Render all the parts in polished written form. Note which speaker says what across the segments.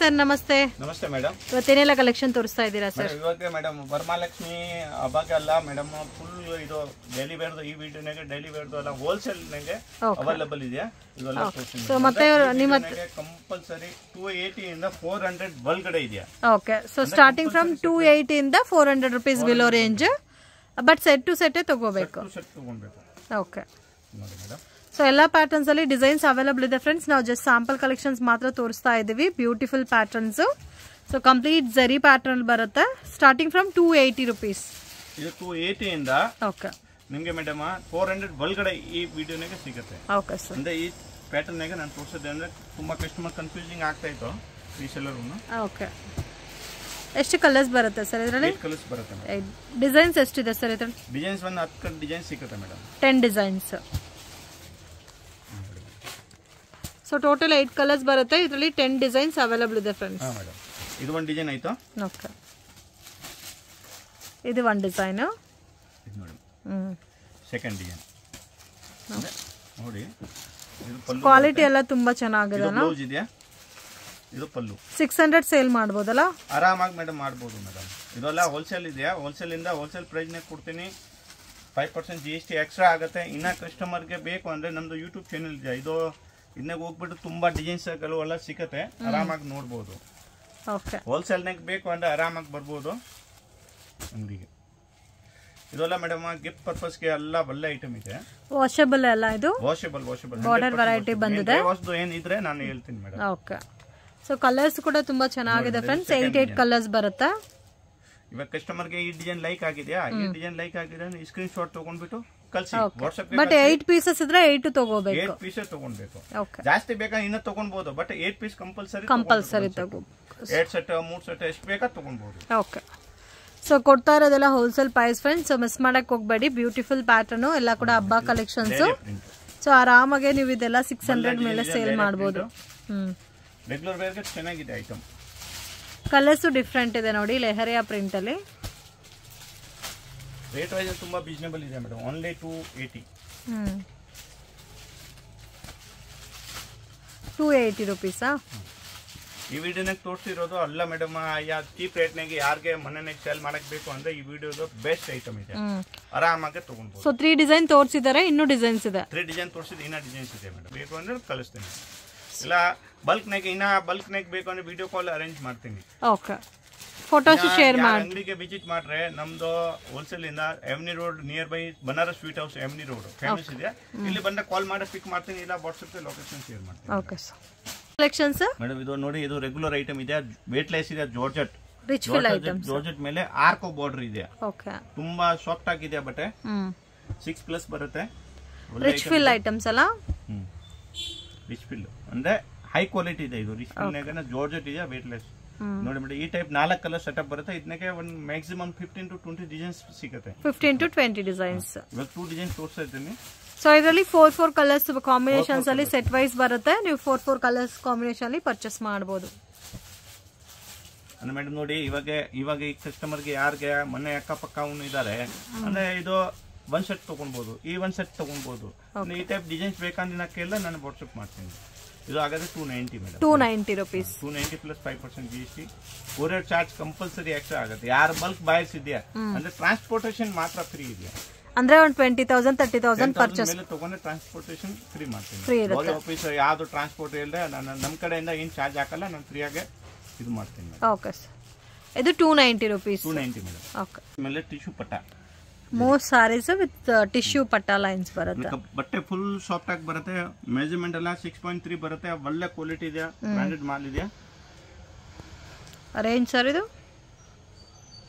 Speaker 1: Sir ನಮಸ್ತೆ.
Speaker 2: ನಮಸ್ತೆ madam.
Speaker 1: ಇವತ್ತೇನೆಲ್ಲ collection ತೋರಿಸ್ತಾ ಇದ್ದೀರಾ ಸರ್?
Speaker 2: ಇವಾಗ ಮೇಡಮ್ ವರಮಹಾಲಕ್ಷ್ಮಿ ಹಬ್ಬಕ್ಕೆಲ್ಲ ಮೇಡಮ್ ಫುಲ್ ಇದು ಡೈಲಿ ವೇರ್ದು ಈ ವಿಡಿಯೋನಾಗೆ ಡೈಲಿ ವೇರ್ದು ಎಲ್ಲ ಹೋಲ್ಸೇಲ್ ನಾಗೆ ಅವೈಲೇಬಲ್ ಇದೆ. ಇದೆಲ್ಲ
Speaker 1: ಸೊ ಮತ್ತೆ ನಿಮ್ಮ
Speaker 2: ಕಂಪಲ್ಸರಿ 280 ಇಂದ 400 ಒಳಗಡೆ ಇದೆ.
Speaker 1: ಓಕೆ, ಸೊ ಸ್ಟಾರ್ಟಿಂಗ್ ಫ್ರಮ್ 280 ಇಂದ 400 rupees below range, but set to set ತಗೋಬೇಕು. ಓಕೆ
Speaker 2: ನೋಡಿ ಮೇಡಮ್.
Speaker 1: ಸೊ ಎಲ್ಲ ಪ್ಯಾಟರ್ನ್ಸ್ ಅಲ್ಲಿ ಡಿಸೈನ್ಸ್ ಅವೈಲೇಬಲ್ ಇದೆ ಫ್ರೆಂಡ್ಸ್. ನಾವು ಜಸ್ಟ್ ಸ್ಯಾಂಪಲ್ ಕಲೆಕ್ಷನ್ಸ್ ಮಾತ್ರ ತೋರಿಸ್ತಾ ಇದ್ದೀವಿ. Beautiful patterns. So complete zari pattern ಬರುತ್ತೆ. Starting from 280 rupees.
Speaker 2: ಇದು 280 ಇಂದ
Speaker 1: ಓಕೆ
Speaker 2: ನಿಮಗೆ ಮೇಡಮ್ 400 ಒಳಗಡೆ ಈ ವಿಡಿಯೋನಾಗೆ ಸಿಗುತ್ತೆ.
Speaker 1: Okay sir.
Speaker 2: ಅಂದ್ರೆ ಈ ಪ್ಯಾಟರ್ನ್ ನಾಗೆ ನಾನು ತೋರಿಸಿದೆ ಅಂದ್ರೆ ತುಂಬಾ ಕಸ್ಟಮರ್ ಕನ್ಫ್ಯೂಸಿಂಗ್ ಆಗ್ತಾ ಇತ್ತು ರೀಸೆಲ್ಲರ್ನು.
Speaker 1: ಓಕೆ, ಎಷ್ಟು ಕಲರ್ಸ್ ಬರುತ್ತೆ ಸರ್ ಇದರಲ್ಲಿ?
Speaker 2: 8 ಕಲರ್ಸ್ ಬರುತ್ತೆ.
Speaker 1: ಡಿಸೈನ್ಸ್ ಎಷ್ಟಿದೆ ಸರ್ ಇದರಲ್ಲಿ?
Speaker 2: ಡಿಸೈನ್ಸ್ ಒಂದು 10 ಡಿಸೈನ್ ಸಿಗುತ್ತೆ madam.
Speaker 1: 10 designs. So total 8 colours ಬರುತ್ತೆ. ಇದರಲ್ಲಿ 10 ಡಿಸೈನ್ಸ್ ಅವೈಲೇಬಲ್ ಇದೆ ಫ್ರೆಂಡ್ಸ್.
Speaker 2: ಹಾಂ ಮೇಡಮ್. ಇದು ಒಂದು ಡಿಸೈನ್ ಆಯ್ತು.
Speaker 1: ಓಕೆ, ಇದು ಒಂದು ಡಿಸೈನ್.
Speaker 2: ಇದು ನೋಡಿ ಸೆಕೆಂಡ್ ಡಿಸೈನ್ ನೋಡಿ. ಇದು ಪಲ್ಲು
Speaker 1: ಕ್ವಾಲಿಟಿ ಎಲ್ಲ ತುಂಬಾ ಚೆನ್ನಾಗಿದೆ ಅಲ್ಲ?
Speaker 2: ಬ್ಲೌಸ್ ಇದೆಯಾ? ಇದು ಪಲ್ಲು.
Speaker 1: 600 ಸೇಲ್ ಮಾಡ್ಬೋದಲ್ಲ?
Speaker 2: ಆರಾಮಾಗಿ ಮೇಡಮ್ ಮಾಡ್ಬೋದು ಮೇಡಮ್. ಇದೆಲ್ಲ ಹೋಲ್ಸೇಲ್ ಇದೆಯಾ? ಹೋಲ್ಸೇಲ್ ಇಂದ ಹೋಲ್ಸೇಲ್ ಪ್ರೈಸ್ನಾಗ ಕೊಡ್ತೀನಿ. 5% GST ಎಕ್ಸ್ಟ್ರಾ ಆಗುತ್ತೆ. ಇನ್ನ ಕಸ್ಟಮರ್ಗೆ ಬೇಕು ಅಂದ್ರೆ ನಮ್ದು ಯೂಟ್ಯೂಬ್ ಚಾನೆಲ್ ಇದೆ. ಇದು ಇದನ್ನಾಗ ಹೋಗ್ಬಿಟ್ಟು ತುಂಬಾ ಡಿಸೈನ್ಸ್ ಎಲ್ಲ ಸಿಗುತ್ತೆ. ಆರಾಮಾಗಿ ನೋಡ್ಬೋದು.
Speaker 1: ಓಕೆ,
Speaker 2: ಹೋಲ್ಸೇಲ್ನಾಗ ಬೇಕು ಅಂದ್ರೆ ಆರಾಮಾಗಿ ಬರ್ಬೋದು ಅಂಗಡಿಗೆ. ಇದೆಲ್ಲ ಮೇಡಮ್ ಗಿಫ್ಟ್ ಪರ್ಪಸ್ಗೆ ಎಲ್ಲ ಒಳ್ಳೆ ಐಟಮ್ ಇದೆ.
Speaker 1: ವಾಷಬಲ್ ಎಲ್ಲ ಇದು?
Speaker 2: ವಾಷಬಲ್
Speaker 1: ಬಾರ್ಡರ್ ವೆರೈಟಿ ಬಂದಿದೆ.
Speaker 2: ಏನಿದ್ರೆ ನಾನು ಹೇಳ್ತೀನಿ ಮೇಡಮ್.
Speaker 1: ಓಕೆ, ಸೊ ಕಲರ್ಸ್ ಕೂಡ ತುಂಬಾ ಚೆನ್ನಾಗಿದೆ ಫ್ರೆಂಡ್ಸ್. 8 ಕಲರ್ಸ್ ಬರುತ್ತೆ.
Speaker 2: ಇವಾಗ ಕಸ್ಟಮರ್ಗೆ ಈ ಡಿಸೈನ್ ಲೈಕ್ ಆಗಿದೆಯಾ? ಈ ಡಿಸೈನ್ ಲೈಕ್ ಆಗಿದೆ ಸ್ಕ್ರೀನ್ ಶಾಟ್ ತಗೊಂಡ್ಬಿಟ್ಟು ಕಳಿಸಿ ವಾಟ್ಸ್ಆಪ್.
Speaker 1: ಬಟ್ 8 ಪೀಸಸ್ ಇದ್ರೆ 8 ತಗೋಬೇಕು.
Speaker 2: 8 ಪೀಸ್ ತಗೊಂಡ್ಬೇಕು.
Speaker 1: ಓಕೆ,
Speaker 2: ಜಾಸ್ತಿ ಬೇಕಾ ಇನ್ನ ತಗೊಂಡ್ಬೋದು. ಬಟ್ 8 ಪೀಸ್ ಕಂಪಲ್ಸರಿ
Speaker 1: ತಗೋ.
Speaker 2: 2 ಸೆಟ್ 3 ಸೆಟ್ ಎಷ್ಟು ಬೇಕಾ ತಗೊಂಡ್ಬೋದು.
Speaker 1: ಓಕೆ, ಸೊ ಕೊಡ್ತಾ ಇರೋದೆಲ್ಲ wholesale price friends. So miss ಮಾಡಕ್ ಹೋಗ್ಬೇಡಿ. ಬ್ಯೂಟಿಫುಲ್ ಪ್ಯಾಟರ್ನ್ ಎಲ್ಲ ಕೂಡ ಹಬ್ಬ ಕಲೆಕ್ಷನ್ಸ್. ಸೊ ಆರಾಮಾಗೆ ನೀವು ಇದೆಲ್ಲ 600 ಮೇಲೆ ಸೇಲ್ ಮಾಡಬಹುದು.
Speaker 2: ರೆಗ್ಯುಲರ್ ವೇರ್ಗೆ ಚೆನ್ನಾಗಿದೆ ಐಟಮ್.
Speaker 1: ಕಲರ್ಸ್ ಡಿಫ್ರೆಂಟ್ ಇದೆ ನೋಡಿ. ಲೆಹರಿಯಾ ಪ್ರಿಂಟ್ ಅಲ್ಲಿ
Speaker 2: ರೇಟ್ ವೈಸ್ ತುಂಬಾ ರೀಸನೇಬಲ್ ಇದೆ ಮೇಡಮ್. ಓನ್ಲಿ 280.
Speaker 1: 280 ರೂಪೀಸಾ?
Speaker 2: ಈ ವಿಡಿಯೋನಾಗ ತೋರಿಸಿರೋದು ಅಲ್ಲ ಮೇಡಮ್. ಚೀಪ್ ರೇಟ್ನಾಗೆ ಯಾರಿಗೆ ಮನೆನಾಗ ಸೇಲ್ ಮಾಡಕ್ ಬೇಕು ಅಂದ್ರೆ ಈ ವಿಡಿಯೋದು ಬೆಸ್ಟ್ ಐಟಮ್ ಇದೆ. ಆರಾಮಾಗಿ ತಗೊಂಡ್ಬೋದು.
Speaker 1: ಸೊ 3 ಡಿಸೈನ್ ತೋರಿಸಿದ್ದಾರೆ, ಇನ್ನೂ ಡಿಸೈನ್ಸ್ ಇದೆ.
Speaker 2: 3 ಡಿಸೈನ್ ತೋರಿಸಿದ್ರೆ ಇನ್ನ ಡಿಸೈನ್ಸ್ ಇದೆ ಮೇಡಮ್. ಬೇಕು ಅಂದ್ರೆ ಕಳಿಸ್ತೀನಿ. ಇಲ್ಲ ಬಲ್ಕ್ನಾಗ ಇನ್ನ ಬಲ್ಕ್ನಾಗ ಬೇಕು ಅಂದ್ರೆ ವಿಡಿಯೋ ಕಾಲ್ ಅರೇಂಜ್ ಮಾಡ್ತೀನಿ.
Speaker 1: ಓಕೆ, ಫೋಟೋಸ್ ಶೇರ್ ಮಾಡಿ.
Speaker 2: ಅಂಗಡಿಗೆ ವಿಸಿಟ್ ಮಾಡ್ರೆ ನಮ್ದು ಹೋಲ್ಸೇಲ್ ಇಂದ ಎಮ್ನಿ road near by Banaras sweet house ಎಮ್ನಿ ರೋಡ್ ಫೇಮಸ್ ಇದೆ. ಇಲ್ಲಿ ಬಂದ ಕಾಲ್ ಮಾಡಿ ಪಿಕ್ ಮಾಡ್ತೀನಿ. ಇಲ್ಲ ವಾಟ್ಸ್ಆಪ್ ಲೊಕೇಶನ್ ಶೇರ್ ಮಾಡ್ತೀನಿ.
Speaker 1: Okay sir. ಕಲೆಕ್ಷನ್ಸ್
Speaker 2: ಮೇಡಮ್ ಇದು ನೋಡಿ. ಇದು ರೆಗ್ಯುಲರ್ ಐಟಮ್ ಇದೆ. ವೇಟ್ಲೆಸ್ ಇದೆ. Georgette
Speaker 1: richful items.
Speaker 2: ಜಾರ್ಜೆಟ್ ಮೇಲೆ ಆರ್ಕೋ ಬಾರ್ಡರ್ ಇದೆ.
Speaker 1: ಓಕೆ,
Speaker 2: ತುಂಬಾ ಸಾಫ್ಟ್ ಆಗಿದೆ ಬಟ್ಟೆ. 6+ ಬರುತ್ತೆ.
Speaker 1: ರಿಚ್ಫುಲ್ ಐಟಮ್ಸ್ ಅಲ್ಲ?
Speaker 2: ರಿಚ್ಫುಲ್ ಅಂದ್ರೆ ಹೈ ಕ್ವಾಲಿಟಿ ಇದೆ. ಇದು ರಿಚ್ಫುಲ್ ನಾಗ ಜಾರ್ಜೆಟ್ ಇದೆ. ವೇಟ್ಲೆಸ್ ನೋಡಿ ಮೇಡಮ್. ಈ ಟೈಪ್ 4 ಕಲರ್ ಸೆಟಪ್ ಬರುತ್ತೆ. ಇದಕ್ಕೆ ಒಂದು ಮ್ಯಾಕ್ಸಿಮಮ್ 15 to 20 ಡಿಸೈನ್ಸ್ ಸಿಗುತ್ತೆ.
Speaker 1: 15 to 20 ಡಿಸೈನ್ಸ್.
Speaker 2: ಇವಾಗ 2 ಡಿಸೈನ್ಸ್ ತೋರಿಸ್ತಾ ಇದ್ದೀನಿ. ಸೊ
Speaker 1: ಇದರಲ್ಲಿ 4 ಕಲರ್ಸ್ ಕಾಂಬಿನೇಷನ್ಸ್ ಅಲ್ಲಿ ಸೆಟ್ ವೈಸ್ ಬರುತ್ತೆ. ನೀವು 4 ಕಲರ್ಸ್ ಕಾಂಬಿನೇಷನ್ ಅಲ್ಲಿ ಪರ್ಚೇಸ್ ಮಾಡಬಹುದು.
Speaker 2: ಅಂದ್ರೆ ಮೇಡಮ್ ನೋಡಿ ಇವಾಗ ಈ ಕಸ್ಟಮರ್ಗೆ ಯಾರಿಗೆ ಮನೆ ಅಕ್ಕಪಕ್ಕ ಅವನು ಇದಾರೆ ಅಂದ್ರೆ ಇದು 1 ಸೆಟ್ ತಗೊಳ್ಬಹುದು. ಈ 1 ಸೆಟ್ ತಗೊಳ್ಬಹುದು. ಈ ಟೈಪ್ ಡಿಸೈನ್ಸ್ ಬೇಕಂದಿನಕ್ಕೆಲ್ಲ ನಾನು ವಾಟ್ಸ್ಆಪ್ ಮಾಡ್ತೀನಿ. ಇದು ಆಗಾದ್ರೆ 290 madam. 290
Speaker 1: rupees.
Speaker 2: 290 plus 5% GST. Courier charge compulsory extra ಆಗುತ್ತೆ. ಯಾರು ಬಲ್ಕ್ ಬಾಯ್ಸ್ ಇದೆಯಾ ಅಂದ್ರೆ ಟ್ರಾನ್ಸ್ಪೋರ್ಟೇಷನ್ ಮಾತ್ರ ಫ್ರೀ ಇದೆ.
Speaker 1: ಅಂದ್ರೆ ಒಂದು 20,000 30,000 ಪರ್ಚೇಸ್
Speaker 2: ಮೇಲೆ ತಗೊಂಡ್ರೆ ಟ್ರಾನ್ಸ್ಪೋರ್ಟೇಷನ್ ಫ್ರೀ ಮಾಡ್ತೀನಿ.
Speaker 1: ಫ್ರೀ ಇರುತ್ತೆ.
Speaker 2: ಆಫೀಸ್ ಯಾವ್ದು ಟ್ರಾನ್ಸ್ಪೋರ್ಟ್ ಇಲ್ಲದೆ ನಮ್ಮ ಕಡೆಯಿಂದ ಏನು ಚಾರ್ಜ್ ಹಾಕಲ್ಲ. ನಾನು ಫ್ರೀಯಾಗೆ ಇದು ಮಾಡ್ತೀನಿ.
Speaker 1: Okay sir. ಇದು 290 ರೂಪೀಸ್.
Speaker 2: 290 ಮೇಡಮ್.
Speaker 1: ಓಕೆ,
Speaker 2: ಆಮೇಲೆ ಟಿಶ್ಯೂ ಪಟ್ಟ.
Speaker 1: ಮೋಸ್ಟ್ ಸಾರೀಸ್ ವಿತ್ ಟಿಶ್ಯೂ ಪಟ್ಟ ಲೈನ್ಸ್ ಬರುತ್ತೆ.
Speaker 2: ಬಟ್ಟೆ ಫುಲ್ ಸಾಫ್ಟ್ ಆಗಿ ಬರುತ್ತೆ. ಮೆಜರ್ಮೆಂಟ್ ಎಲ್ಲ 6.3 ಬರುತ್ತೆ. ಒಳ್ಳೆ ಕ್ವಾಲಿಟಿ ಇದೆ. ಬ್ರಾಂಡೆಡ್ ಮಾಲ್ ಇದೆ.
Speaker 1: ರೇಂಜ್ ಸರ್ ಇದು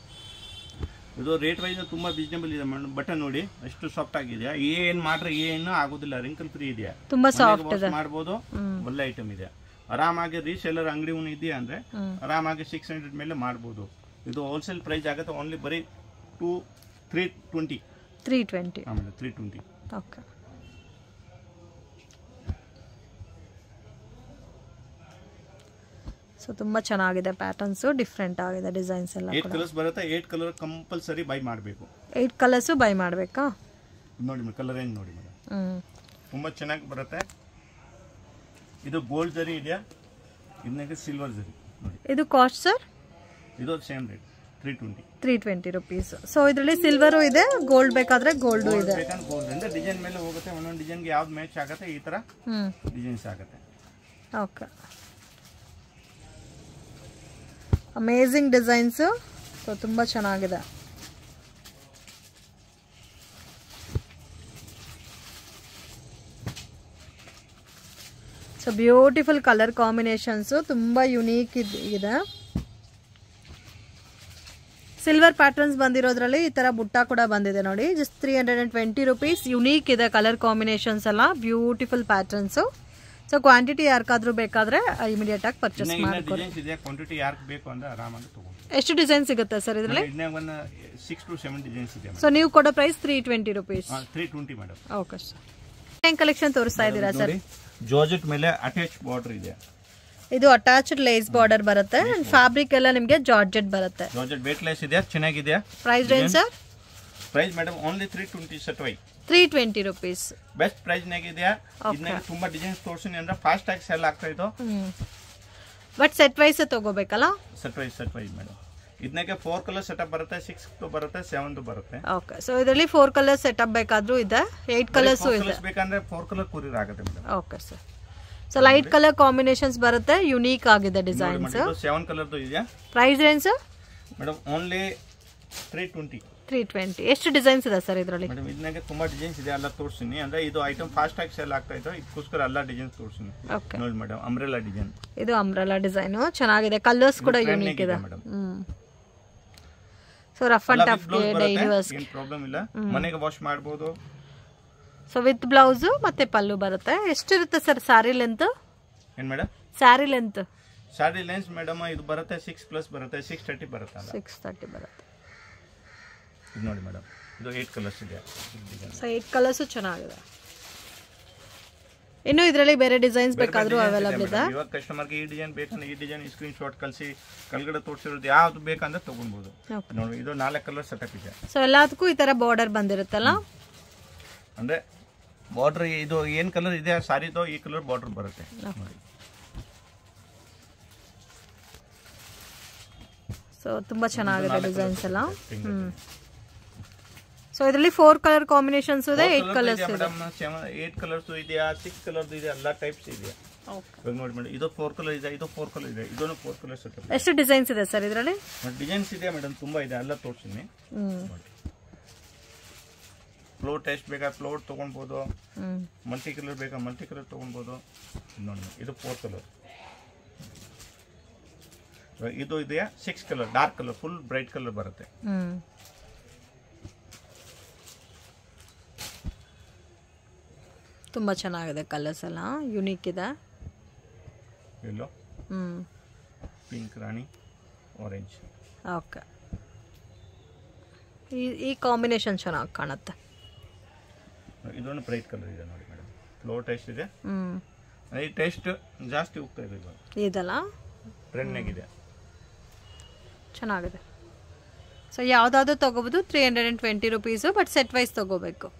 Speaker 2: ರೇಟ್ ವೈಸ್ ತುಂಬಾ ರೀಸನೇಬಲ್ ಇದೆ ಮೇಡಮ್. ಬಟ್ಟೆ ನೋಡಿ ಎಷ್ಟು ಸಾಫ್ಟ್ ಆಗಿದೆ. ಏನ್ ಮಾಡ್ರೆ ಏನು ಆಗೋದಿಲ್ಲ. ರಿಂಕಲ್ ಫ್ರೀ ಇದೆ.
Speaker 1: ತುಂಬಾ ಸಾಫ್ಟ್ ಇದೆ.
Speaker 2: ಮಾಡಬಹುದು. ಒಳ್ಳೆ ಐಟಮ್ ಇದೆ. ಆರಾಮಾಗಿ ರೀಸೇಲರ್ ಅಂಗಡಿ ಇದೆಯಾ ಅಂದ್ರೆ ಆರಾಮಾಗಿ 600 ಮೇಲೆ ಮಾಡಬಹುದು. ಇದು ಹೋಲ್ಸೇಲ್ ಪ್ರೈಸ್ ಆಗುತ್ತೆ. ಓನ್ಲಿ ಬರೀ 320. 320.
Speaker 1: ಓಕೆ, ಸೊ ತುಂಬಾ ಚೆನ್ನಾಗಿದೆ. ಪ್ಯಾಟರ್ನ್ಸ್ ಡಿಫ್ರೆಂಟ್ ಆಗಿದೆ. ಡಿಸೈನ್ಸ್ ಎಲ್ಲ
Speaker 2: 8 ಕಲರ್ಸ್ ಬರುತ್ತೆ. 8 ಕಲರ್ ಕಂಪಲ್ಸರಿ ಬೈ ಮಾಡಬೇಕು.
Speaker 1: 8 ಕಲರ್ಸ್ ಬೈ ಮಾಡಬೇಕಾ?
Speaker 2: ನೋಡಿ ಕಲರ್ ರೇಂಜ್ ನೋಡಿ ಮೇಡಮ್. ತುಂಬಾ ಚೆನ್ನಾಗಿ ಬರುತ್ತೆ. ಇದು ಗೋಲ್ಡ್ ಜರಿ ಇದೆಯಾ? ಇದಕ್ಕೆ ಸಿಲ್ವರ್ ಜರಿ.
Speaker 1: ಇದು ಕಾಸ್ಟ್ ಸರ್?
Speaker 2: ಇದು ಸೇಮ್ ರೇಟ್
Speaker 1: 320 rupees. ಸೊ ಇದರಲ್ಲಿ ಸಿಲ್ವರು ಇದೆ, ಗೋಲ್ಡ್ ಬೇಕಾದ್ರೆ ಗೋಲ್ಡ್ ಇದೆ.
Speaker 2: ಗೋಲ್ಡ್ ಅಂದ್ರೆ ಡಿಸೈನ್ ಮೇಲೆ ಹೋಗುತ್ತೆ, ಒಂದೊಂದು ಡಿಸೈನ್ಗೆ ಯಾವ್ದು ಮ್ಯಾಚ್ ಆಗುತ್ತೆ ಈ ತರ ಡಿಸೈನ್ಸ್ ಆಗುತ್ತೆ.
Speaker 1: Okay, amazing designs. ಸೊ ತುಂಬಾ ಚೆನ್ನಾಗಿದೆ. ಸೊ ಬ್ಯೂಟಿಫುಲ್ ಕಲರ್ ಕಾಂಬಿನೇಷನ್ಸ್, ತುಂಬಾ ಯುನೀಕ್ ಇದೆ. ಸಿಲ್ವರ್ ಪ್ಯಾಟರ್ನ್ಸ್ ಬಂದಿರೋದ್ರಲ್ಲಿ ಈ ತರ ಬುಟ್ಟ ಕೂಡ ಬಂದಿದೆ ನೋಡಿ. Just 320 rupees. ಯುನೀಕ್ ಇದೆ ಕಲರ್ ಕಾಂಬಿನೇಷನ್ಸ್ ಎಲ್ಲ, ಬ್ಯೂಟಿಫುಲ್ ಪ್ಯಾಟರ್ನ್ಸ್. ಸೊ ಕ್ವಾಂಟಿಟಿ ಯಾರಿಗಾದ್ರೂ ಬೇಕಾದ್ರೆ ಇಮಿಡಿಯೇಟ್ ಆಗಿ ಪರ್ಚೇಸ್ ಮಾಡ್ಕೊಳ್ಳಿ.
Speaker 2: ಕ್ವಾಂಟಿಟಿ ಯಾರಿಗೆ ಬೇಕು ಅಂದ್ರೆ ಆರಾಮಾಗಿ ತಗೊಳ್ಳಿ.
Speaker 1: ಎಷ್ಟು ಡಿಸೈನ್ ಸಿಗುತ್ತೆ ಸರ್ ಇದರಲ್ಲಿ?
Speaker 2: 6 to 7 ಡಿಸೈನ್ಸ್ ಇದೆ.
Speaker 1: ಸೊ ನೀವು ಕೊಡೋ price 320 rupees.
Speaker 2: 320 madam.
Speaker 1: Okay sir. ಏನ್ ಕಲೆಕ್ಷನ್ ತೋರಿಸ್ತಾ ಇದ್ದೀರಾ ಸರ್?
Speaker 2: ಜಾರ್ಜೆಟ್ ಮೇಲೆ ಅಟ್ಯಾಚ್ ಬಾರ್ಡರ್ ಇದೆ.
Speaker 1: ಇದು ಅಟ್ಯಾಚ್ಡ್ ಲೇಸ್ ಬಾರ್ಡರ್ ಬರುತ್ತೆ. ಫ್ಯಾಬ್ರಿಕ್ ಎಲ್ಲ ನಿಮಗೆ ಜಾರ್ಜೆಟ್ ಬರುತ್ತೆ.
Speaker 2: ಜಾರ್ಜೆಟ್ ವೇಟ್ಲೆಸ್ ಇದೆ, ಚೆನ್ನಾಗಿದೆ.
Speaker 1: Price range sir?
Speaker 2: Price madam only 320 set wise
Speaker 1: 320 rupees.
Speaker 2: Best price ನಾಗಿದೆ. ಇದನ್ನ ತುಂಬಾ ಡಿಸೈನ್ಸ್ ತೋರಿಸಿನಿ ಅಂದ್ರೆ ಫಾಸ್ಟ್ ಆಗಿ ಸೆಲ್ ಆಗ್ತಾ ಇತ್ತು.
Speaker 1: ಬಟ್ ಸೆಟ್ ವೈಸ್ ತಗೋಬೇಕಲ್ಲ?
Speaker 2: Set wise madam. ಇದಕ್ಕೆ 4 ಕಲರ್ ಸೆಟಪ್ ಬರುತ್ತೆ, 6 ಬರುತ್ತೆ, 7 ಬರುತ್ತೆ.
Speaker 1: ಓಕೆ, ಸೊ ಇದರಲ್ಲಿ 4 ಕಲರ್ ಸೆಟಪ್ ಬೇಕಾದ್ರೂ ಇದೆ, 8 ಕಲರ್ಸ್ ಇದೆ.
Speaker 2: ಬೇಕಂದ್ರೆ 4 ಕಲರ್ ಕೊರಿಯರ್ ಆಗುತ್ತೆ madam.
Speaker 1: Okay sir. So light colour combinations ಬರುತ್ತೆ, ಯುನೀಕ್ ಆಗಿದೆ ಡಿಸೈನ್ಸ್.
Speaker 2: 7 ಕಲರ್ದು ಇದೆ.
Speaker 1: Price range
Speaker 2: madam only 320.
Speaker 1: ಎಷ್ಟು ಡಿಸೈನ್ಸ್ ಇದೆ ಸರ್ ಇದರಲ್ಲಿ?
Speaker 2: ಮೇಡಮ್ ಇದಕ್ಕೆ ತುಂಬಾ ಡಿಸೈನ್ಸ್ ಇದೆ, ಎಲ್ಲ ತೋರಿಸ್ತೀನಿ. ಅಂದ್ರೆ ಇದು ಐಟಮ್ ಫಾಸ್ಟ್ ಆಗಿ ಸೇಲ್ ಆಗ್ತಾ ಇತ್ತು, ಇದಕ್ಕೋಸ್ಕರ ಎಲ್ಲ ಡಿಸೈನ್ಸ್ ತೋರಿಸ್ತೀನಿ.
Speaker 1: ಓಕೆ
Speaker 2: ನೋಡಿ ಮೇಡಮ್, ಅಂಬ್ರೆಲಾ ಡಿಸೈನ್.
Speaker 1: ಇದು ಅಂಬ್ರೆಲಾ ಡಿಸೈನ್ ಚೆನ್ನಾಗಿದೆ, ಕಲರ್ಸ್ ಕೂಡ ಯುನೀಕ್ ಇದೆ. ಸೊ ರಫ್ ಅಂಡ್ ಟಫ್ ಗೆ ಡೈಲಿ ವೇರ್ಸ್
Speaker 2: ಏನು ಪ್ರಾಬ್ಲಮ್ ಇಲ್ಲ, ಮನೆಗೆ ವಾಶ್ ಮಾಡಬಹುದು.
Speaker 1: ಸೊ ವಿತ್ ಬ್ಲೌಸ್ ಮತ್ತೆ ಪಲ್ಲು ಬರುತ್ತೆ. ಎಷ್ಟಿರುತ್ತೆ ಸರ್ ಸ್ಯಾರಿ ಲೆಂತ್?
Speaker 2: ಏನು madam
Speaker 1: sari length?
Speaker 2: Sari length madam ಇದು ಬರುತ್ತೆ 6+ ಬರುತ್ತೆ, 630 ಬರುತ್ತೆ.
Speaker 1: 630 ಬರುತ್ತೆ.
Speaker 2: ಇದು ನೋಡಿ ಮೇಡಮ್, ಇದು 8 ಕಲರ್ಸ್ ಇದೆ.
Speaker 1: ಸೊ 8 ಕಲರ್ಸ್ ಚೆನ್ನಾಗಿದೆ. ಇನ್ನು ಇದರಲ್ಲಿ ಬೇರೆ ಡಿಸೈನ್ಸ್ ಬೇಕಾದ್ರೂ ಅವೈಲೇಬಲ್ ಇದೆ.
Speaker 2: ಇವಾಗ ಕಸ್ಟಮರ್ಗೆ ಈ ಡಿಸೈನ್ ಬೇಕಂದ್ರೆ ಈ ಡಿಸೈನ್ ಸ್ಕ್ರೀನ್ ಶಾಟ್ ಕಳಿಸಿ ಕೆಳಗಡೆ ತೋರಿಸಿರೋದು ಯಾವ್ದು ಬೇಕಂದ್ರೆ ತಗೊಳ್ಬಹುದು. ನೋಡಿ ಇದು 4 ಕಲರ್ ಸೆಟಪ್ ಇದೆ.
Speaker 1: ಸೊ ಎಲ್ಲದಕ್ಕೂ ಈ ತರ ಬಾರ್ಡರ್ ಬಂದಿರುತ್ತಲ್ಲ,
Speaker 2: ಅಂದ್ರೆ ಬಾರ್ಡರ್ ಇದು ಏನ್ ಕಲರ್ ಇದೆ ಸಾರಿದು ಈ ಕಲರ್ ಬಾರ್ಡರ್ ಬರುತ್ತೆ ನೋಡಿ.
Speaker 1: ಸೊ ತುಂಬಾ ಚೆನ್ನಾಗಿದೆ ಡಿಸೈನ್ಸ್ ಎಲ್ಲ. ಸೊ ಇದರಲ್ಲಿ 4 ಕಲರ್ ಕಾಂಬಿನೇಷನ್ಸ್ ಇದೆ, 8 ಕಲರ್ಸ್ ಇದೆ.
Speaker 2: 8 ಕಲರ್ಸ್ ಇದೆ, 6 ಕಲರ್ಸ್ ಇದೆ, ಎಲ್ಲ ಟೈಪ್ಸ್ ಇದೆ. ಇವಾಗ ನೋಡಿ ಮೇಡಮ್, ಇದು 4 ಕಲರ್ ಇದೆ, ಇದು 4 ಕಲರ್ ಇದೆ, ಇದೊಂದು 4 ಕಲರ್ ಸೆಟಪ್.
Speaker 1: ಎಷ್ಟು ಡಿಸೈನ್ಸ್ ಇದೆ ಸರ್ ಇದರಲ್ಲಿ?
Speaker 2: ಡಿಸೈನ್ಸ್ ಇದೆ ಮೇಡಮ್, ತುಂಬಾ ಇದೆ, ಎಲ್ಲ ತೋರಿಸ್ತೀನಿ. ಫ್ಲೋರ್ ಟೆಸ್ಟ್ ಬೇಕಾ ಫ್ಲೋರ್ ತಗೊಳ್ಬಹುದು, ಮಲ್ಟಿ ಕಲರ್ ಬೇಕಾ ಮಲ್ಟಿ ಕಲರ್ ತಗೊಳ್ಬಹುದು. ನೋಡಿ ಇದು 4 ಕಲರ್. ಇದು ಇದೆಯಾ 6 colour, dark colour, full bright colour ಬರುತ್ತೆ.
Speaker 1: ತುಂಬಾ ಚೆನ್ನಾಗಿದೆ, ಕಲರ್ಸ್ ಎಲ್ಲ ಯುನೀಕ್ ಇದೆ.
Speaker 2: ಎಲ್ಲೋ, ಪಿಂಕ್, ರಾಣಿ, ಆರೆಂಜ್.
Speaker 1: ಓಕೆ, ಈ ಕಾಂಬಿನೇಷನ್ ಚೆನ್ನಾಗಿ ಕಾಣುತ್ತೆ.
Speaker 2: ಇದೊಂದು ಬ್ರೈಟ್ ಕಲರ್ ಇದೆ ನೋಡಿ ಮೇಡಮ್, ಫ್ಲೋರ್ ಟೆಸ್ಟ್ ಇದೆ. ಈ ಟೆಸ್ಟ್ ಜಾಸ್ತಿ ಹೋಗ್ತಾ ಇದೆ ಇವಾಗ,
Speaker 1: ಇದಲ್ಲ
Speaker 2: ಟ್ರೆಂಡ್ ಆಗಿದೆ,
Speaker 1: ಚೆನ್ನಾಗಿದೆ. ಸೊ ಯಾವ್ದಾದ್ರು ತಗೋಬಹುದು, 320 rupees, ಬಟ್ ಸೆಟ್ ವೈಸ್ ತಗೋಬೇಕು.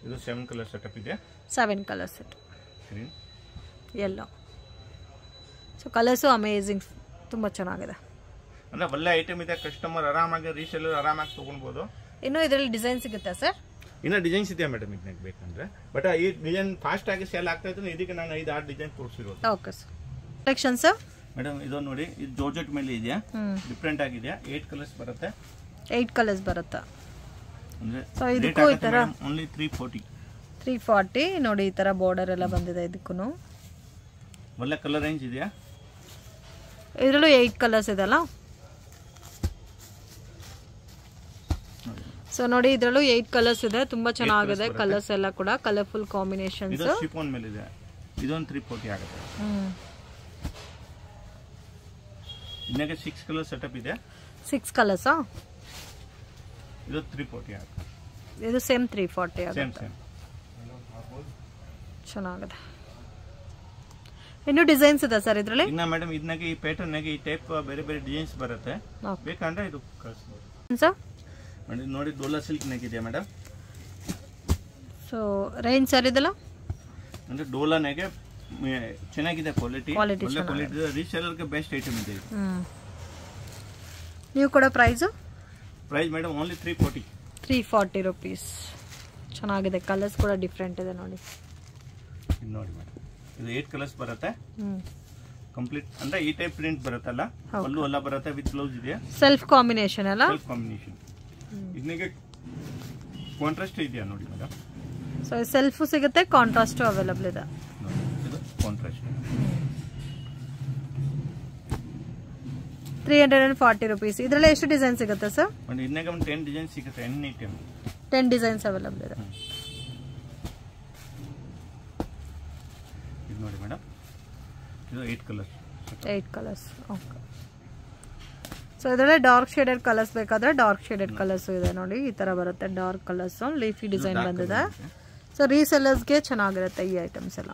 Speaker 2: ಇದು 7 ಕಲರ್ ಸೆಟಪ್ ಇದೆ.
Speaker 1: 7 colour set,
Speaker 2: green,
Speaker 1: yellow. So colours amazing, ತುಂಬಾ ಚೆನ್ನಾಗಿದೆ.
Speaker 2: ಅಂದ್ರೆ ಒಳ್ಳೆ ಐಟಮ್ ಇದೆ, ಕಸ್ಟಮರ್ ಆರಾಮಾಗಿ ರೀಸೇಲರ್ ಆರಾಮಾಗಿ ತಗೊಳ್ಬಹುದು.
Speaker 1: ಇನ್ನು ಇದರಲ್ಲಿ ಡಿಸೈನ್ ಸಿಗುತ್ತೆ ಸರ್?
Speaker 2: ಇನ್ನ ಡಿಸೈನ್ಸ್ ಇದೆ ಮೇಡಮ್ ಇದಕ್ಕೆ ಬೇಕಂದ್ರೆ, ಬಟ್ ಈ ಡಿಸೈನ್ ಫಾಸ್ಟ್ ಆಗಿ ಸೇಲ್ ಆಗ್ತಾ ಇತ್ತು, ಇದಕ್ಕೆ ನಾನು 5-6 ಡಿಸೈನ್ ತೋರಿಸಿರೋದು.
Speaker 1: Okay sir. Collection sir
Speaker 2: madam ಇದು ನೋಡಿ, ಇದು ಜಾರ್ಜೆಟ್ ಮೇಲೆ ಇದೆಯಾ, ಡಿಫ್ರೆಂಟ್ ಆಗಿದೆ. 8 ಕಲರ್ಸ್ ಬರುತ್ತೆ.
Speaker 1: 8 ಕಲರ್ಸ್ ಬರುತ್ತೆ.
Speaker 2: ಅಂದ್ರೆ
Speaker 1: ಸೊ ಇದಕ್ಕೂ ಈ ತರ
Speaker 2: ಓನ್ಲಿ 340
Speaker 1: ನೋಡಿ, ಈ ತರ ಬಾರ್ಡರ್ ಎಲ್ಲ ಬಂದಿದೆ. ಇದಕ್ಕೂ
Speaker 2: ಒಳ್ಳೆ ಕಲರ್ ರೇಂಜ್ ಇದೆಯಾ.
Speaker 1: ಇದರಲ್ಲೂ 8 ಕಲರ್ಸ್ ಇದೆಲ್ಲ. ಸೊ ನೋಡಿ, ಇದರಲ್ಲೂ 8 ಕಲರ್ಸ್ ಇದೆ, ತುಂಬಾ ಚೆನ್ನಾಗಿದೆ. ಕಲರ್ಸ್ ಎಲ್ಲ ಕೂಡ ಕಲರ್ಫುಲ್ ಕಾಂಬಿನೇಷನ್ಸ್.
Speaker 2: ಇದು ಶಿಫಾನ್ ಮೇಲೆ ಇದೆ, ಇದೊಂದು 340 ಆಗುತ್ತೆ. ಇದಕ್ಕೆ 6 ಕಲರ್ ಸೆಟಪ್ ಇದೆ. 6
Speaker 1: ಕಲರ್ಸಾ?
Speaker 2: ಇದು 340 ಆಗುತ್ತೆ.
Speaker 1: ಇದು ಸೇಮ್ 340 ಆಗುತ್ತೆ.
Speaker 2: ಸೇಮ್
Speaker 1: ಚೆನ್ನಾಗಿದೆ. ಇನ್ನು ಡಿಸೈನ್ಸ್ ಇದೆ ಸರ್ ಇದರಲ್ಲಿ?
Speaker 2: ಇನ್ನ ಮೇಡಮ್ ಇದಕ್ಕೆ ಈ ಪ್ಯಾಟರ್ನ್ ನಾಗೆ ಈ ಟೈಪ್ ಬೇರೆ ಬೇರೆ ಡಿಸೈನ್ಸ್ ಬರುತ್ತೆ. ಬೇಕಂದ್ರೆ ಇದು ಕಳಿಸಬಹುದು
Speaker 1: ಸರ್.
Speaker 2: ಮೇಡಮ್ ನೋಡಿ, ಡೋಲಾ ಸಿಲ್ಕ್ ನಾಗೆ ಇದೆ ಮೇಡಮ್.
Speaker 1: ಸೊ ರೇಂಜ್ ಸರ್ ಇದೆಲ್ಲ
Speaker 2: ಅಂದರೆ ಡೋಲಾನಾಗೆ ಚೆನ್ನಾಗಿದೆ ಕ್ವಾಲಿಟಿ, ಒಳ್ಳೆ ಕ್ವಾಲಿಟಿ ಇದೆ, ರೀಸೇಲರ್ಗೆ ಬೆಸ್ಟ್ ಐಟಮ್ ಇದೆ.
Speaker 1: ನೀವು ಕೂಡ ಪ್ರೈಸ್
Speaker 2: ಮೇಡಮ್ ಓನ್ಲಿ 340
Speaker 1: rupees. ಚೆನ್ನಾಗಿದೆ, ಕಲರ್ಸ್ ಕೂಡ ಡಿಫ್ರೆಂಟ್ ಇದೆ ನೋಡಿ.
Speaker 2: ಇದು ನೋಡಿ ಮೇಡಮ್, ಇದು 8 ಕಲರ್ಸ್ ಬರುತ್ತೆ ಕಂಪ್ಲೀಟ್. ಅಂದ್ರೆ ಈ ಟೈಪ್ ಪ್ರಿಂಟ್ ಬರುತ್ತಲ್ಲ, ಪಲ್ಲು ಎಲ್ಲ ಬರುತ್ತೆ, ವಿತ್ ಬ್ಲೌಸ್ ಇದೆ,
Speaker 1: ಸೆಲ್ಫ್ ಕಾಂಬಿನೇಷನ್ ಅಲ್ಲ,
Speaker 2: ಸೆಲ್ಫ್ ಕಾಂಬಿನೇಷನ್. ಇದಕ್ಕೆ ಕಾಂಟ್ರಾಸ್ಟ್ ಇದೆಯಾ ನೋಡಿ ಮೇಡಮ್.
Speaker 1: ಸೊ ಸೆಲ್ಫ್ ಸಿಗುತ್ತೆ, ಕಾಂಟ್ರಾಸ್ಟ್ ಅವೈಲೇಬಲ್ ಇದೆ.
Speaker 2: ಇದು ಕಾಂಟ್ರಾಸ್ಟ್
Speaker 1: 340 rupees. ಇದರಲ್ಲಿ ಎಷ್ಟು ಡಿಸೈನ್ ಸಿಗುತ್ತೆ ಸರ್?
Speaker 2: ಇದನ್ನಾಗ ಒಂದು 10 ಡಿಸೈನ್ ಸಿಗುತ್ತೆ, ಎನಿ ಟೈಮ್
Speaker 1: 10 ಡಿಸೈನ್ಸ್ ಅವೈಲೇಬಲ್ ಇದೆ.
Speaker 2: ಇದು ನೋಡಿ ಮೇಡಮ್, ಇದು 8 ಕಲರ್ಸ್.
Speaker 1: ಓಕೆ. ಸೊ ಇದರಲ್ಲಿ ಡಾರ್ಕ್ ಶೇಡೆಡ್ ಕಲರ್ಸ್ ಬೇಕಾದ್ರೆ ಡಾರ್ಕ್ ಶೇಡೆಡ್ ಕಲರ್ಸ್ ಇದೆ ನೋಡಿ, ಈ ತರ ಬರುತ್ತೆ. ಡಾರ್ಕ್ ಕಲರ್ಸ್ ಲೀಫಿ ಡಿಸೈನ್ ಬಂದಿದೆ. ಸೊ ರೀಸೆಲ್ಲರ್ಸ್ಗೆ ಚೆನ್ನಾಗಿರುತ್ತೆ ಈ ಐಟಮ್ಸ್ ಎಲ್ಲ.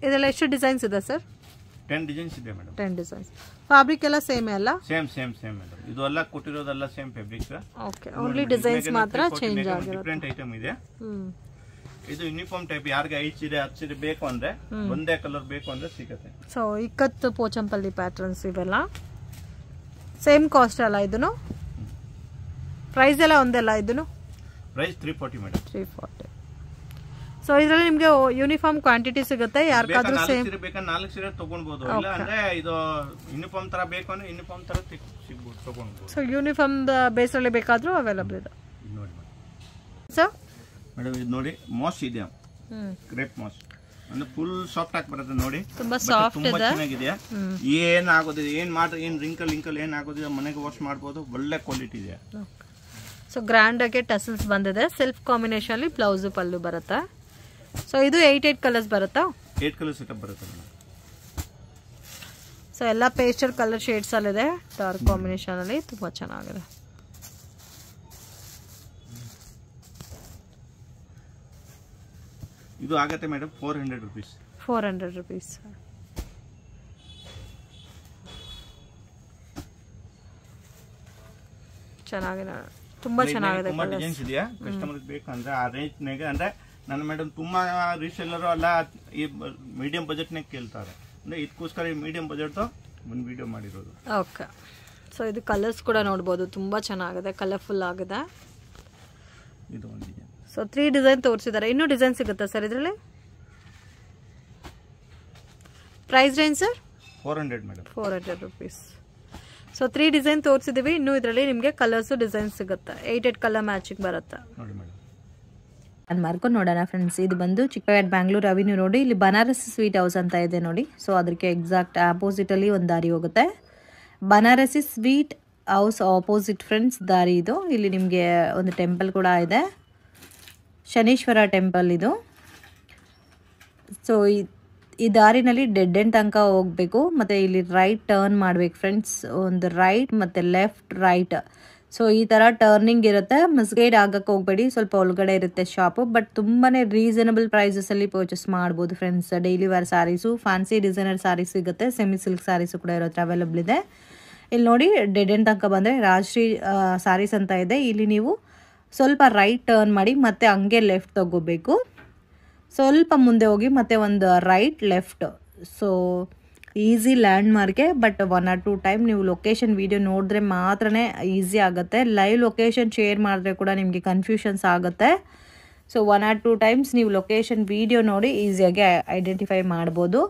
Speaker 1: ಇದೆಲ್ಲ ಎಷ್ಟು ಡಿಸೈನ್ಸ್ ಇದೆ ಸರ್?
Speaker 2: 10 ಡಿಸೈನ್ಸ್ ಇದೆ ಮೇಡಮ್.
Speaker 1: 10 ಡಿಸೈನ್ಸ್. ಫ್ಯಾಬ್ರಿಕ್ ಎಲ್ಲ ಸೇಮ್ ಅಲ್ಲ?
Speaker 2: Same madam. ಇದು ಎಲ್ಲ ಕೊಟ್ಟಿರೋದೆಲ್ಲ same fabric.
Speaker 1: Okay, only designs ಮಾತ್ರ ಚೇಂಜ್ ಆಗಿರುತ್ತೆ.
Speaker 2: ಡಿಫರೆಂಟ್ ಐಟಮ್ ಇದೆ. ಇದು ಯೂನಿಫಾರ್ಮ್ ಟೈಪ್, ಯಾರಿಗೆ 5 ಸೀರೆ 10 ಸೀರೆ ಬೇಕು ಅಂದ್ರೆ, ಒಂದೇ ಕಲರ್ ಬೇಕು ಅಂದ್ರೆ ಸಿಗುತ್ತೆ.
Speaker 1: ಸೊ ಇಕ್ಕತ್ತು ಪೋಚಂಪಲ್ಲಿ ಪ್ಯಾಟರ್ನ್ಸ್ ಇವೆಲ್ಲ ಸೇಮ್ ಕಾಸ್ಟ್ ಅಲ್ಲ ಇದನ್ನು? ಪ್ರೈಸ್ ಎಲ್ಲ ಒಂದಲ್ಲ ಇದನ್ನು?
Speaker 2: Price 340 madam.
Speaker 1: 340. ಸೊ ಇದರಲ್ಲಿ ನಿಮಗೆ ಯೂನಿಫಾರ್ಮ್ ಕ್ವಾಂಟಿಟಿ ಸಿಗುತ್ತೆ, ಯಾರಿಗಾದ್ರೂ ಸೇಮ್
Speaker 2: ಬೇಕಾ 4 ಸೀರೆ ತಗೊಳ್ಬಹುದು. ಇಲ್ಲ ಅಂದ್ರೆ ಇದು ಯೂನಿಫಾರ್ಮ್ ತರ ಬೇಕು ಅಂದ್ರೆ ಯೂನಿಫಾರ್ಮ್ ತರ ಸಿಗಬಹುದು, ತಗೊಳ್ಬಹುದು.
Speaker 1: ಸೊ ಯೂನಿಫಾರ್ಮ್ ಬೇಸ್ ಅಲ್ಲಿ ಬೇಕಾದ್ರೂ ಅವೈಲೇಬಲ್ ಇದೆ
Speaker 2: ನೋಡಿ
Speaker 1: ಸರ್.
Speaker 2: ಮೇಡಮ್ ಇದು ನೋಡಿ, ಮಾಸ್ ಇದೆ, ಕ್ರೇಪ್ ಮಾಸ್, ಅಂದ್ರೆ ಫುಲ್ ಸಾಫ್ಟ್ ಆಗಿ ಬರುತ್ತೆ ನೋಡಿ,
Speaker 1: ತುಂಬಾ ಸಾಫ್ಟ್ ಇದೆ,
Speaker 2: ಚೆನ್ನಾಗಿದೆ. ಏನ್ ಆಗೋದಿದೆ, ಏನ್ ರಿಂಕಲ್ ಏನ್ ಆಗೋದಿದೆ, ಮನೆಗೆ ವಾಶ್ ಮಾಡಬಹುದು, ಒಳ್ಳೆ ಕ್ವಾಲಿಟಿ ಇದೆ.
Speaker 1: ಸೊ ಗ್ರ್ಯಾಂಡ್ ಆಗಿ ಟಸಲ್ಸ್ ಬಂದಿದೆ, ಸೆಲ್ಫ್ ಕಾಂಬಿನೇಷನ್ ಅಲ್ಲಿ ಬ್ಲೌಸ್ ಪಲ್ಲು ಬರುತ್ತೆ. ಸೊ ಇದು 8 ಕಲರ್ಸ್ ಬರುತ್ತಾ?
Speaker 2: 8 ಕಲರ್ಸ್ ಸೆಟಪ್ ಬರುತ್ತೆ ಮೇಡಮ್.
Speaker 1: ಸೊ ಎಲ್ಲ ಪೇಸ್ಟಲ್ ಕಲರ್ ಶೇಡ್ಸ್ ಅಲ್ಲಿದೆ, ಡಾರ್ಕ್ ಕಾಂಬಿನೇಷನ್ ಅಲ್ಲಿ ತುಂಬಾ ಚೆನ್ನಾಗಿದೆ.
Speaker 2: ಇದು ಆಗುತ್ತೆ ಮೇಡಮ್ 400 rupees.
Speaker 1: 400 rupees. ಚೆನ್ನಾಗಿದೆ, ತುಂಬಾ ಚೆನ್ನಾಗಿದೆ.
Speaker 2: ತುಂಬಾ ಡಿಸೈನ್ಸ್ ಇದೆಯಾ, ಕಸ್ಟಮರ್ ಬೇಕಂದ್ರೆ ಆ ರೇಂಜ್ ನಾಗ. ಅಂದ್ರೆ ನನ್ನ ಮೇಡಮ್ ತುಂಬಾ ರೀಸೇಲರ್ ಅಲ್ಲ ಈ ಮೀಡಿಯಂ ಬಜೆಟ್ ನಾಗ ಕೇಳ್ತಾರೆ, ಅಂದ್ರೆ ಇದಕ್ಕೋಸ್ಕರ ಈ ಮೀಡಿಯಂ ಬಜೆಟ್ ಒಂದು ವಿಡಿಯೋ ಮಾಡಿರೋದು.
Speaker 1: ಓಕೆ. ಸೊ ಇದು ಕಲರ್ಸ್ ಕೂಡ ನೋಡ್ಬೋದು, ತುಂಬಾ ಚೆನ್ನಾಗಿದೆ, ಕಲರ್ಫುಲ್ ಆಗಿದೆ.
Speaker 2: ಇದು ಒಂದು ಡಿಸೈನ್.
Speaker 1: ಸೊ 3 ಡಿಸೈನ್ ತೋರಿಸಿದ್ದಾರೆ, ಇನ್ನೂ ಡಿಸೈನ್ ಸಿಗುತ್ತೆ ಸರ್ ಇದರಲ್ಲಿ? Price range sir?
Speaker 2: 400 madam.
Speaker 1: 400 rupees. So 3 design ತೋರಿಸಿದೀವಿ, ಇನ್ನೂ ಇದರಲ್ಲಿ ನಿಮಗೆ ಕಲರ್ಸ್ ಡಿಸೈನ್ ಸಿಗುತ್ತೆ, 8 ಕಲರ್ ಮ್ಯಾಚಿಂಗ್ ಬರುತ್ತೆ
Speaker 2: ನೋಡಿ ಮೇಡಮ್.
Speaker 1: ಅದು ಮಾರ್ಕೊಂಡು ನೋಡೋಣ ಫ್ರೆಂಡ್ಸ್. ಇದು ಬಂದು ಚಿಕ್ಕಪೇಟೆ ಬ್ಯಾಂಗ್ಳೂರ್ ಅವೆನ್ಯೂ ನೋಡಿ, ಇಲ್ಲಿ ಬನಾರಸ್ ಸ್ವೀಟ್ ಹೌಸ್ ಅಂತ ಇದೆ ನೋಡಿ. ಸೊ ಅದಕ್ಕೆ ಎಕ್ಸಾಕ್ಟ್ ಆಪೋಸಿಟಲ್ಲಿ ಒಂದು ದಾರಿ ಹೋಗುತ್ತೆ, Banarasi sweet house opposite friends ದಾರಿ ಇದು. ಇಲ್ಲಿ ನಿಮಗೆ ಒಂದು ಟೆಂಪಲ್ ಕೂಡ ಇದೆ, ಶನೀಶ್ವರ ಟೆಂಪಲ್ ಇದು. ಸೊ ಈ ದಾರಿನಲ್ಲಿ ಡೆಡ್ ಎಂಡ್ ತನಕ ಹೋಗಬೇಕು, ಮತ್ತು ಇಲ್ಲಿ ರೈಟ್ ಟರ್ನ್ ಮಾಡಬೇಕು ಫ್ರೆಂಡ್ಸ್, ಒಂದು ರೈಟ್ ಮತ್ತು ಲೆಫ್ಟ್ ರೈಟ್. ಸೊ ಈ ಥರ ಟರ್ನಿಂಗ್ ಇರುತ್ತೆ, ಮಿಸ್ಗೈಡ್ ಆಗಕ್ಕೆ ಹೋಗಬೇಡಿ, ಸ್ವಲ್ಪ ಒಳಗಡೆ ಇರುತ್ತೆ ಶಾಪು, ಬಟ್ ತುಂಬಾ ರೀಸನಬಲ್ ಪ್ರೈಸಸಲ್ಲಿ ಪರ್ಚೇಸ್ ಮಾಡ್ಬೋದು friends. Daily wear saris, fancy designer saris ಸಿಗುತ್ತೆ, ಸೆಮಿ ಸಿಲ್ಕ್ ಸ್ಯಾರೀಸು ಕೂಡ ಇರುತ್ತೆ, ಅವೈಲೇಬಲ್ ಇದೆ. ಇಲ್ಲಿ ನೋಡಿ ಡೆಡ್ ಎಂಡ್ ತನಕ ಬಂದರೆ ರಾಜಶ್ರೀ ಸ್ಯಾರೀಸ್ ಅಂತ ಇದೆ. ಇಲ್ಲಿ ನೀವು ಸ್ವಲ್ಪ ರೈಟ್ ಟರ್ನ್ ಮಾಡಿ ಮತ್ತೆ ಹಂಗೆ ಲೆಫ್ಟ್ ತಗೋಬೇಕು, ಸ್ವಲ್ಪ ಮುಂದೆ ಹೋಗಿ ಮತ್ತೆ ಒಂದು right left. So easy landmark, but 1 or 2 time ನೀವು ಲೊಕೇಶನ್ ವಿಡಿಯೋ ನೋಡಿದ್ರೆ ಮಾತ್ರ ಈಸಿ ಆಗುತ್ತೆ. ಲೈವ್ ಲೊಕೇಶನ್ ಶೇರ್ ಮಾಡಿದ್ರೆ ಕೂಡ ನಿಮಗೆ ಕನ್ಫ್ಯೂಷನ್ಸ್ ಆಗುತ್ತೆ. ಸೊ 1 or 2 ಟೈಮ್ಸ್ ನೀವು ಲೊಕೇಶನ್ ವಿಡಿಯೋ ನೋಡಿ ಈಸಿಯಾಗಿ ಐಡೆಂಟಿಫೈ ಮಾಡ್ಬೋದು.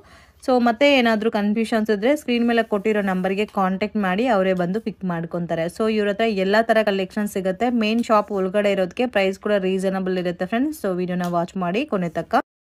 Speaker 1: ಸೊ ಮತ್ತೆ ಏನಾದರೂ ಕನ್ಫ್ಯೂಷನ್ಸ್ ಇದ್ದರೆ ಸ್ಕ್ರೀನ್ ಮೇಲೆ ಕೊಟ್ಟಿರೋ ನಂಬರ್ಗೆ ಕಾಂಟ್ಯಾಕ್ಟ್ ಮಾಡಿ ಅವರೇ ಬಂದು ಪಿಕ್ ಮಾಡ್ಕೊತಾರೆ. ಸೊ ಇವ್ರ ಹತ್ರ ಎಲ್ಲ ಥರ ಕಲೆಕ್ಷನ್ ಸಿಗುತ್ತೆ. ಮೇನ್ ಶಾಪ್ ಒಳಗಡೆ ಇರೋದಕ್ಕೆ ಪ್ರೈಸ್ ಕೂಡ ರೀಸನಬಲ್ ಇರುತ್ತೆ ಫ್ರೆಂಡ್ಸ್. ಸೊ ವಿಡಿಯೋನ ವಾಚ್ ಮಾಡಿ ಕೊನೆ ತನಕ.